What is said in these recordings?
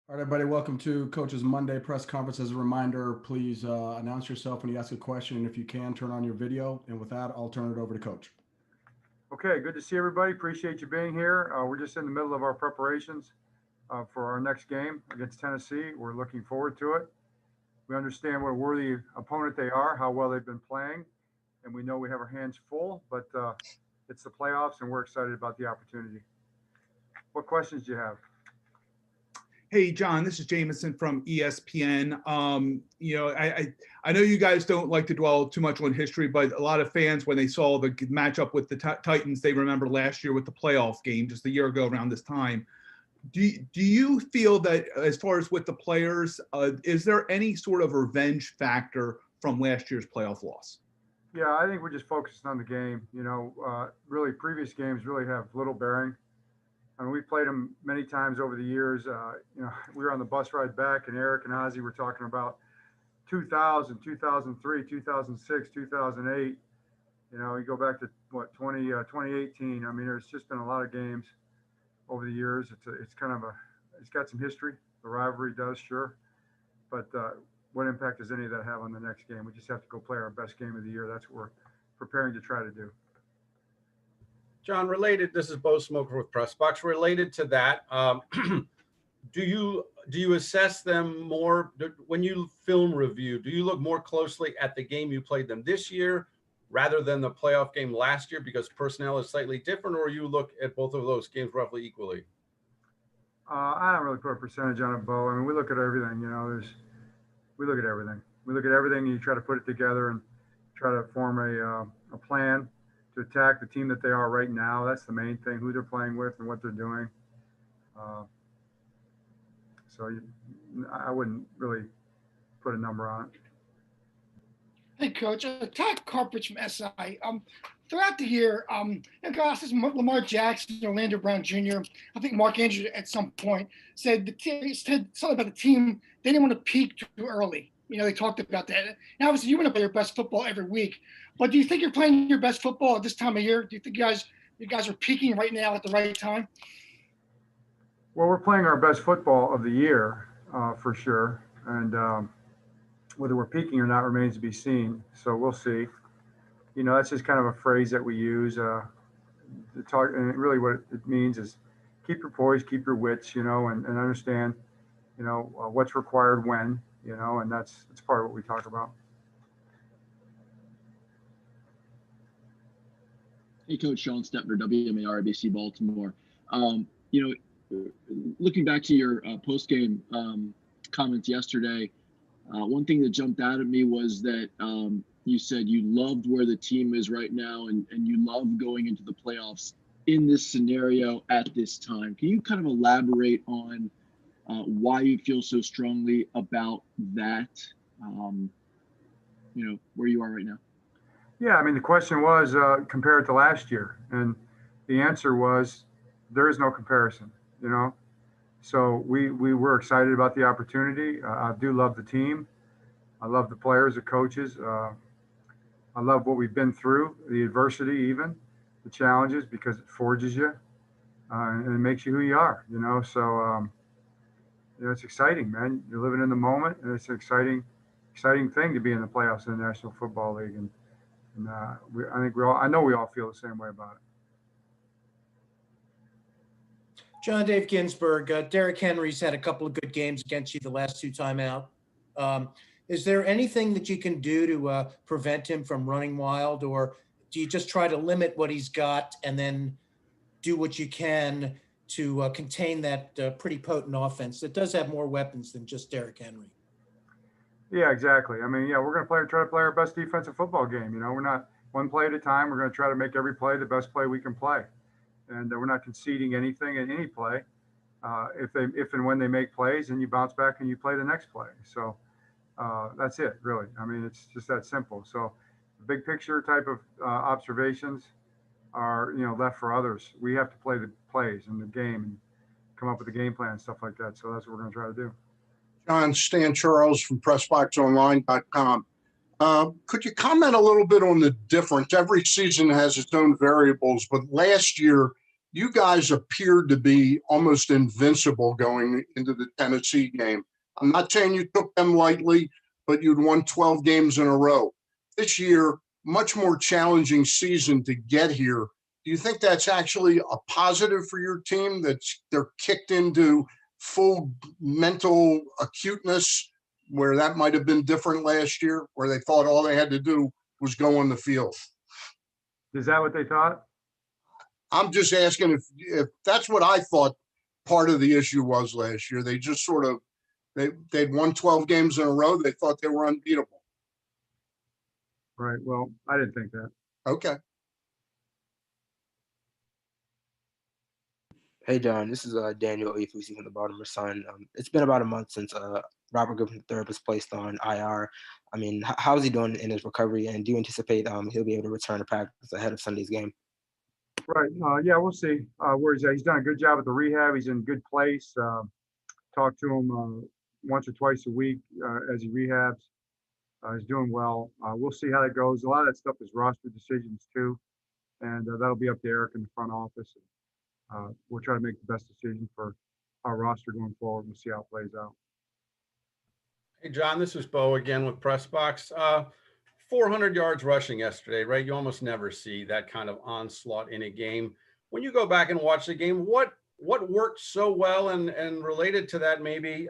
All right, everybody, welcome to Coach's Monday press conference. As a reminder, please announce yourself when you ask a question, and if you can, turn on your video. And with that, I'll turn it over to Coach. Okay, good to see everybody. Appreciate you being here. We're just in the middle of our preparations for our next game against Tennessee. We're looking forward to it. We understand what a worthy opponent they are, how well they've been playing, and we know we have our hands full, but it's the playoffs, and we're excited about the opportunity. What questions do you have? Hey, John, this is Jameson from ESPN. I know you guys don't like to dwell too much on history, but a lot of fans, when they saw the matchup with the Titans, they remember last year with the playoff game just a year ago around this time. Do you feel that as far as with the players, is there any sort of revenge factor from last year's playoff loss? Yeah, I think we're just focused on the game. Really, previous games really have little bearing. I mean, we played them many times over the years. We were on the bus ride back, and Eric and Ozzie were talking about 2000, 2003, 2006, 2008. You go back to 2018. I mean, there's just been a lot of games over the years. It's got some history. The rivalry does, sure, but what impact does any of that have on the next game? We just have to go play our best game of the year. That's what we're preparing to try to do. John, this is Bo Smoker with Press Box. Related to that, do you assess them more when you film review? Do you look more closely at the game you played them this year rather than the playoff game last year because personnel is slightly different, or you look at both of those games roughly equally? I don't really put a percentage on it, Bo. I mean, we look at everything. We look at everything. We look at everything, and you try to put it together and try to form a plan to attack the team that they are right now. That's the main thing, who they're playing with and what they're doing. I wouldn't really put a number on it. Hey, Coach. Todd Carpich from SI. Throughout the year, guys, this is Lamar Jackson, Orlando Brown Jr., I think Mark Andrews at some point said something about the team. They didn't want to peak too early. They talked about that. And obviously, you want to play your best football every week. But do you think you're playing your best football at this time of year? Do you think you guys are peaking right now at the right time? Well, we're playing our best football of the year for sure. And whether we're peaking or not remains to be seen. So we'll see. That's just kind of a phrase that we use to talk. And really what it means is keep your poise, keep your wits, and understand, what's required when, and that's part of what we talk about. Hey, Coach Sean Stepner, WMAR, ABC Baltimore. Looking back to your post-game comments yesterday, one thing that jumped out at me was that you said you loved where the team is right now and you love going into the playoffs in this scenario at this time. Can you kind of elaborate on why you feel so strongly about that, where you are right now? Yeah, I mean, the question was compared to last year, and the answer was there is no comparison, So we were excited about the opportunity. I do love the team. I love the players, the coaches. I love what we've been through, the adversity, even the challenges, because it forges you and it makes you who you are, So, it's exciting, man. You're living in the moment, and it's an exciting thing to be in the playoffs in the National Football League. And I know we all feel the same way about it. John Dave Ginsburg, Derrick Henry's had a couple of good games against you the last two time out. Is there anything that you can do to prevent him from running wild, or do you just try to limit what he's got and then do what you can to contain that pretty potent offense that does have more weapons than just Derrick Henry? Yeah, exactly. I mean, we're going to try to play our best defensive football game. We're not one play at a time. We're going to try to make every play the best play we can play. And we're not conceding anything in any play. If and when they make plays, and you bounce back and you play the next play. So that's it, really. I mean, it's just that simple. So the big picture type of observations are, left for others. We have to play the plays in the game and come up with a game plan and stuff like that. So that's what we're going to try to do. John, Stan Charles from PressBoxOnline.com. Could you comment a little bit on the difference? Every season has its own variables, but last year you guys appeared to be almost invincible going into the Tennessee game. I'm not saying you took them lightly, but you'd won 12 games in a row. This year, much more challenging season to get here. Do you think that's actually a positive for your team, that they're kicked into full mental acuteness, where that might have been different last year, where they thought all they had to do was go on the field? Is that what they thought? I'm just asking if that's what I thought part of the issue was last year. They just sort of, they'd won 12 games in a row. They thought they were unbeatable. Right. Well, I didn't think that. Okay. Hey John, this is Daniel Oyefusi from the Baltimore Sun. It's been about a month since Robert Griffin III was placed on IR. I mean, how is he doing in his recovery, and do you anticipate he'll be able to return to practice ahead of Sunday's game? Right. Yeah, we'll see where he's at. He's done a good job at the rehab. He's in a good place. Talk to him once or twice a week as he rehabs. He's doing well. We'll see how that goes. A lot of that stuff is roster decisions too, and that'll be up to Eric in the front office. We'll try to make the best decision for our roster going forward. We'll see how it plays out. Hey, John, this is Bo again with Press Box. 400 yards rushing yesterday, right? You almost never see that kind of onslaught in a game. When you go back and watch the game, what worked so well, and related to that, maybe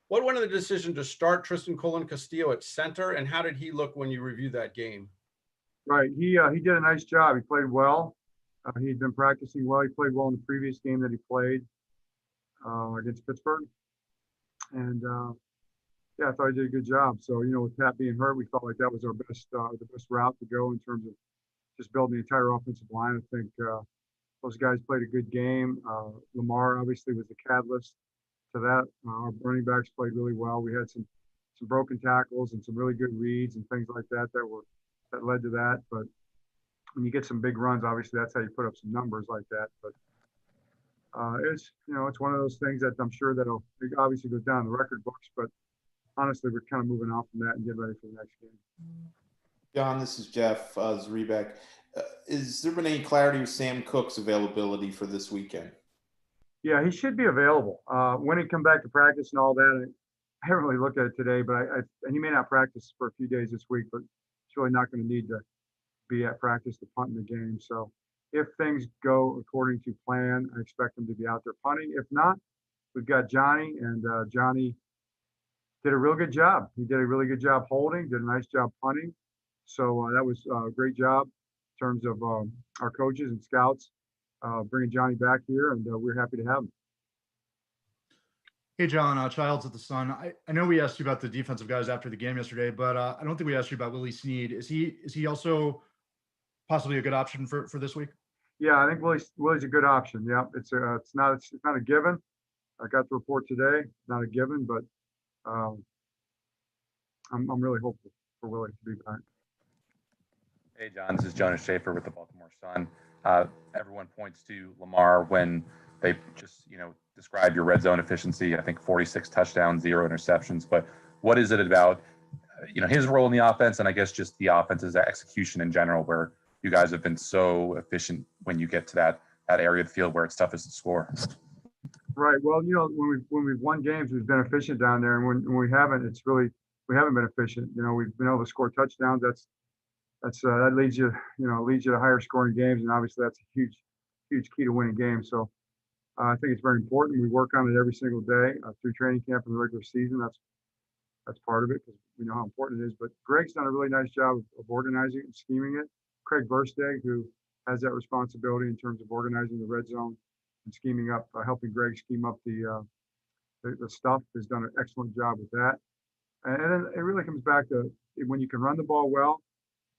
what went into the decision to start Tristan Colon Castillo at center, and how did he look when you review that game? Right. He did a nice job. He played well. He'd been practicing well. He played well in the previous game that he played against Pittsburgh. And yeah, I thought he did a good job. So, with Pat being hurt, we felt like that was our best, the best route to go in terms of just building the entire offensive line. I think those guys played a good game. Lamar obviously was the catalyst to that. Our running backs played really well. We had some broken tackles and some really good reads and things like that that led to that. But when you get some big runs, obviously that's how you put up some numbers like that. But it's one of those things that I'm sure that'll obviously go down the record books. But honestly, we're kind of moving on from that and getting ready for the next game. John, this is Jeff Zrebeck. Is there been any clarity with Sam Cook's availability for this weekend? Yeah, he should be available. When he come back to practice and all that, I haven't really looked at it today, but and he may not practice for a few days this week, but he's really not going to need to be at practice to punt in the game. So if things go according to plan, I expect him to be out there punting. If not, we've got Johnny, and Johnny did a real good job. He did a really good job holding, did a nice job punting. So that was a great job in terms of our coaches and scouts bringing Johnny back here, and we're happy to have him. Hey, John, Childs at the Sun. I know we asked you about the defensive guys after the game yesterday, but I don't think we asked you about Willie Snead. Is he also possibly a good option for this week? Yeah, I think Willie's a good option. Yeah, it's not a given. I got the report today. Not a given, but I'm really hopeful for Willie to be back. Hey, John, this is Jonas Schaefer with the Baltimore Sun. Everyone points to Lamar when they just, describe your red zone efficiency. I think 46 touchdowns, 0 interceptions. But what is it about, his role in the offense, and I guess just the offense's execution in general, where you guys have been so efficient when you get to that area of the field where it's toughest to score? Right. Well, when we've won games, we've been efficient down there, and when we haven't, we haven't been efficient. We've been able to score touchdowns. That leads you to higher scoring games, and obviously that's a huge key to winning games. So I think it's very important. We work on it every single day through training camp and the regular season. That's part of it, because we know how important it is. But Greg's done a really nice job of organizing it and scheming it. Craig Bursteg, who has that responsibility in terms of organizing the red zone and scheming up, helping Greg scheme up the stuff, has done an excellent job with that. And then it really comes back to when you can run the ball well,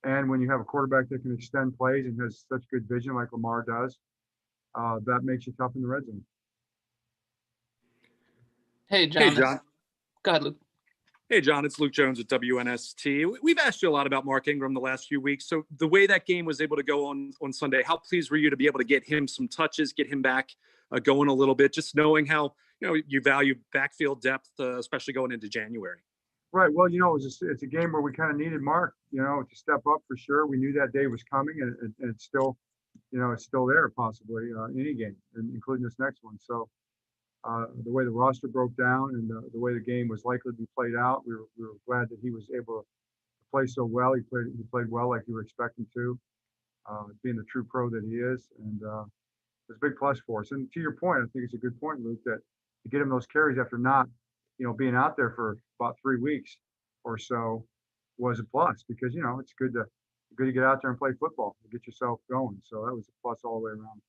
and when you have a quarterback that can extend plays and has such good vision like Lamar does, that makes you tough in the red zone. Hey, John. Go ahead, Luke. Hey, John, it's Luke Jones at WNST. We've asked you a lot about Mark Ingram the last few weeks. So the way that game was able to go on Sunday, how pleased were you to be able to get him some touches, get him back going a little bit, just knowing how, you value backfield depth, especially going into January? Right. Well, it's a game where we kind of needed Mark, to step up for sure. We knew that day was coming, and it's still it's still there possibly any game, including this next one. So the way the roster broke down and the way the game was likely to be played out, we were glad that he was able to play so well. He played well like you were expecting to, being the true pro that he is, and it's a big plus for us. And to your point, I think it's a good point, Luke, that to get him those carries after not, being out there for about 3 weeks or so was a plus because it's good to get out there and play football to get yourself going. So that was a plus all the way around.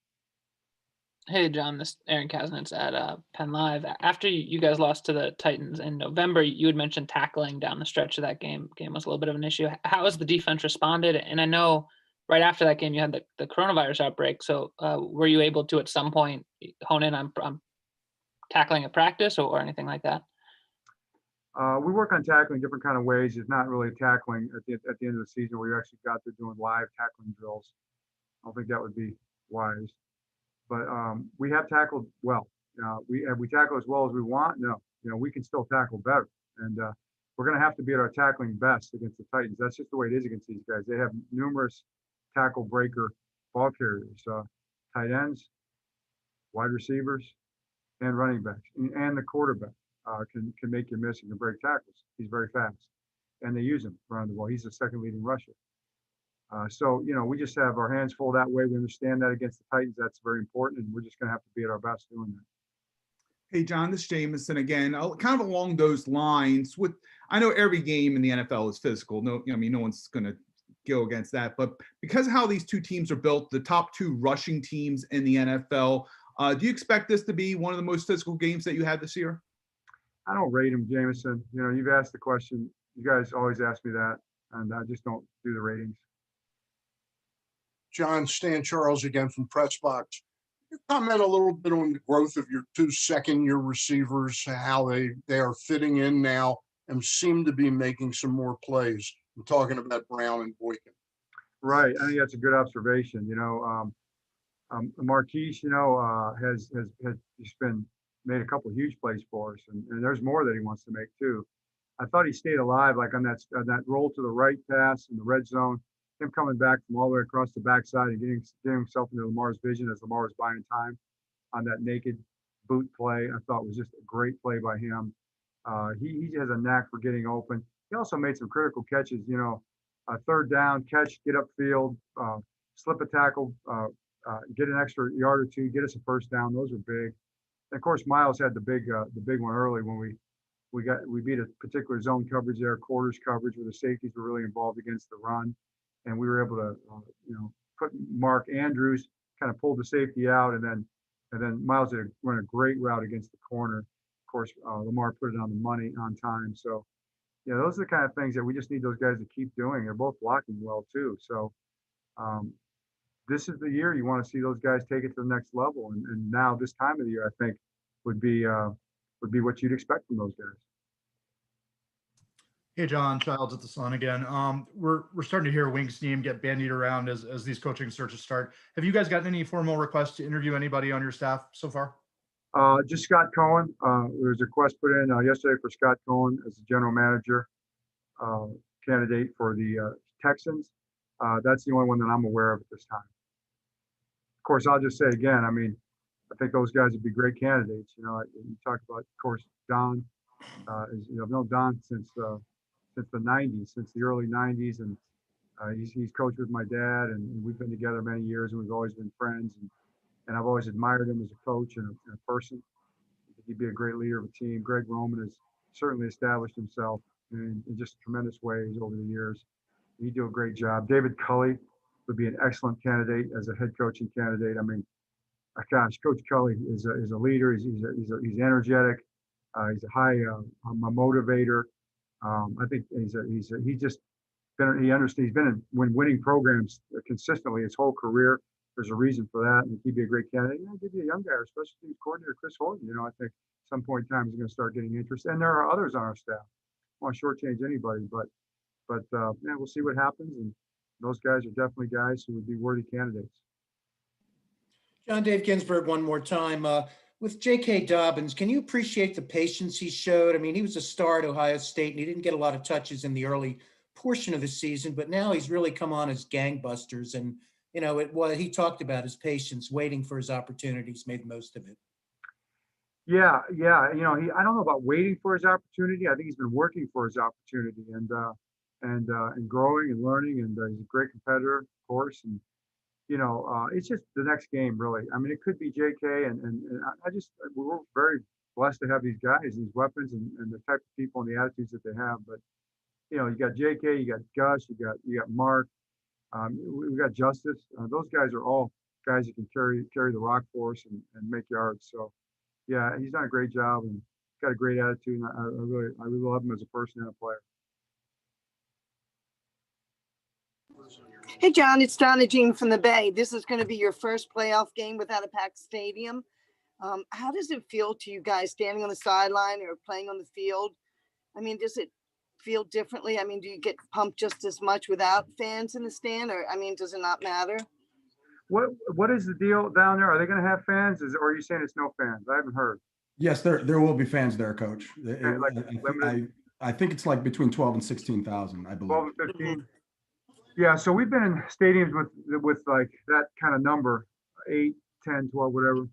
Hey, John, this is Aaron Kasnitz at Penn Live. After you guys lost to the Titans in November, you had mentioned tackling down the stretch of that game. Game was a little bit of an issue. How has the defense responded? And I know right after that game, you had the coronavirus outbreak. So were you able to, at some point, hone in on tackling at practice or anything like that? We work on tackling different kind of ways. It's not really tackling at the end of the season where you actually got there doing live tackling drills. I don't think that would be wise. But we have tackled well. We tackle as well as we want. No, we can still tackle better, and we're going to have to be at our tackling best against the Titans. That's just the way it is against these guys. They have numerous tackle breaker ball carriers, tight ends, wide receivers, and running backs, and the quarterback can make you miss and can break tackles. He's very fast, and they use him around the ball. He's the second leading rusher. So, we just have our hands full that way. We understand that against the Titans, that's very important, and we're just going to have to be at our best doing that. Hey, John, this is Jameson again. Kind of along those lines. I know every game in the NFL is physical. No one's going to go against that. But because of how these two teams are built, the top two rushing teams in the NFL, do you expect this to be one of the most physical games that you had this year? I don't rate them, Jameson. You've asked the question. You guys always ask me that, and I just don't do the ratings. John, Stan Charles again from Press Box. Can you comment a little bit on the growth of your two second-year receivers, how they are fitting in now and seem to be making some more plays? I'm talking about Brown and Boykin. Right. I think that's a good observation. Marquise, has just made a couple of huge plays for us, and there's more that he wants to make too. I thought he stayed alive, like on that roll to the right pass in the red zone. Him coming back from all the way across the backside and getting himself into Lamar's vision as Lamar was buying time on that naked boot play, I thought was just a great play by him. He has a knack for getting open. He also made some critical catches, a third down catch, get upfield, slip a tackle, get an extra yard or two, get us a first down. Those are big. And of course, Miles had the big one early when we beat a particular zone coverage there, quarters coverage, where the safeties were really involved against the run. And we were able to, put Mark Andrews, kind of pulled the safety out, and then Miles run a great route against the corner. Of course, Lamar put it on the money on time. So, those are the kind of things that we just need those guys to keep doing. They're both blocking well too. So, this is the year you want to see those guys take it to the next level. And now this time of the year, I think would be what you'd expect from those guys. Hey, John, Childs at the Sun again. We're starting to hear Wing's name get bandied around as these coaching searches start. Have you guys gotten any formal requests to interview anybody on your staff so far? Just Scott Cohen. There was a request put in yesterday for Scott Cohen as the general manager candidate for the Texans. That's the only one that I'm aware of at this time. Of course, I'll just say again, I think those guys would be great candidates. You talk about, of course, Don. I've known Don since the 90s, since the early 90s, and he's coached with my dad, and we've been together many years, and we've always been friends, and I've always admired him as a coach and a person. I think he'd be a great leader of a team. Greg Roman has certainly established himself in just tremendous ways over the years. He'd do a great job. David Culley would be an excellent candidate as a head coaching candidate. Gosh, Coach Culley is a leader. He's energetic. He's a high a motivator. I think he understands. He's been in winning programs consistently his whole career. There's a reason for that, and he'd be a great candidate. I'll give you a young guy, our special teams coordinator, Chris Horton. I think at some point in time he's going to start getting interest. And there are others on our staff. I don't want to shortchange anybody, but we'll see what happens. And those guys are definitely guys who would be worthy candidates. John Dave Ginsburg, one more time. With J.K. Dobbins, can you appreciate the patience he showed? He was a star at Ohio State, and he didn't get a lot of touches in the early portion of the season, but now he's really come on as gangbusters. And you know, he talked about his patience, waiting for his opportunities, made the most of it. Yeah, yeah. You know, I don't know about waiting for his opportunity. I think he's been working for his opportunity and growing and learning. And he's a great competitor, of course. And it's just the next game, really. I mean, it could be JK, and we're very blessed to have these guys, these weapons, and the type of people and the attitudes that they have. But you got JK, you got Gus, you got Mark, we got Justice. Those guys are all guys that can carry the rock for us and make yards. So yeah, he's done a great job and got a great attitude. And I really love him as a person and a player. Hey, John, it's Donna Jean from the Bay. This is going to be your first playoff game without a packed stadium. How does it feel to you guys standing on the sideline or playing on the field? I mean, does it feel differently? I mean, do you get pumped just as much without fans in the stand, or I mean, does it not matter? What is the deal down there? Are they going to have fans? Or are you saying it's no fans? I haven't heard. Yes, there will be fans there, Coach. I think it's like between 12 and 16,000, I believe. 12 and 15. Yeah, so we've been in stadiums with like that kind of number, 8, 10, 12, whatever,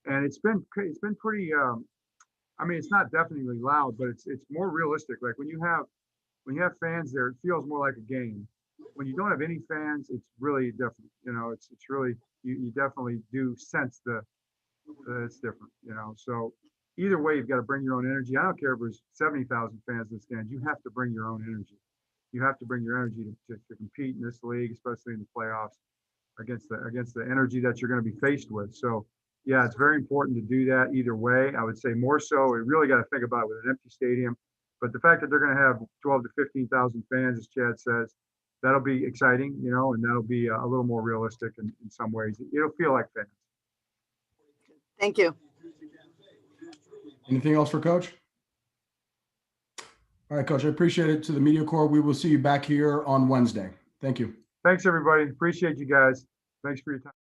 and it's been pretty. I mean, it's not definitely loud, but it's more realistic. Like when you have fans there, it feels more like a game. When you don't have any fans, it's really different. It's really you definitely do sense it's different. So either way, you've got to bring your own energy. I don't care if there's 70,000 fans in the stand. You have to bring your own energy. You have to bring your energy to compete in this league, especially in the playoffs, against the energy that you're going to be faced with. So, yeah, it's very important to do that either way. I would say more so. We really got to think about it with an empty stadium. But the fact that they're going to have 12 to 15,000 fans, as Chad says, that'll be exciting, and that'll be a little more realistic in some ways. It'll feel like fans. Thank you. Anything else for Coach? All right, Coach, I appreciate it. To the media corps, we will see you back here on Wednesday. Thank you. Thanks, everybody. Appreciate you guys. Thanks for your time.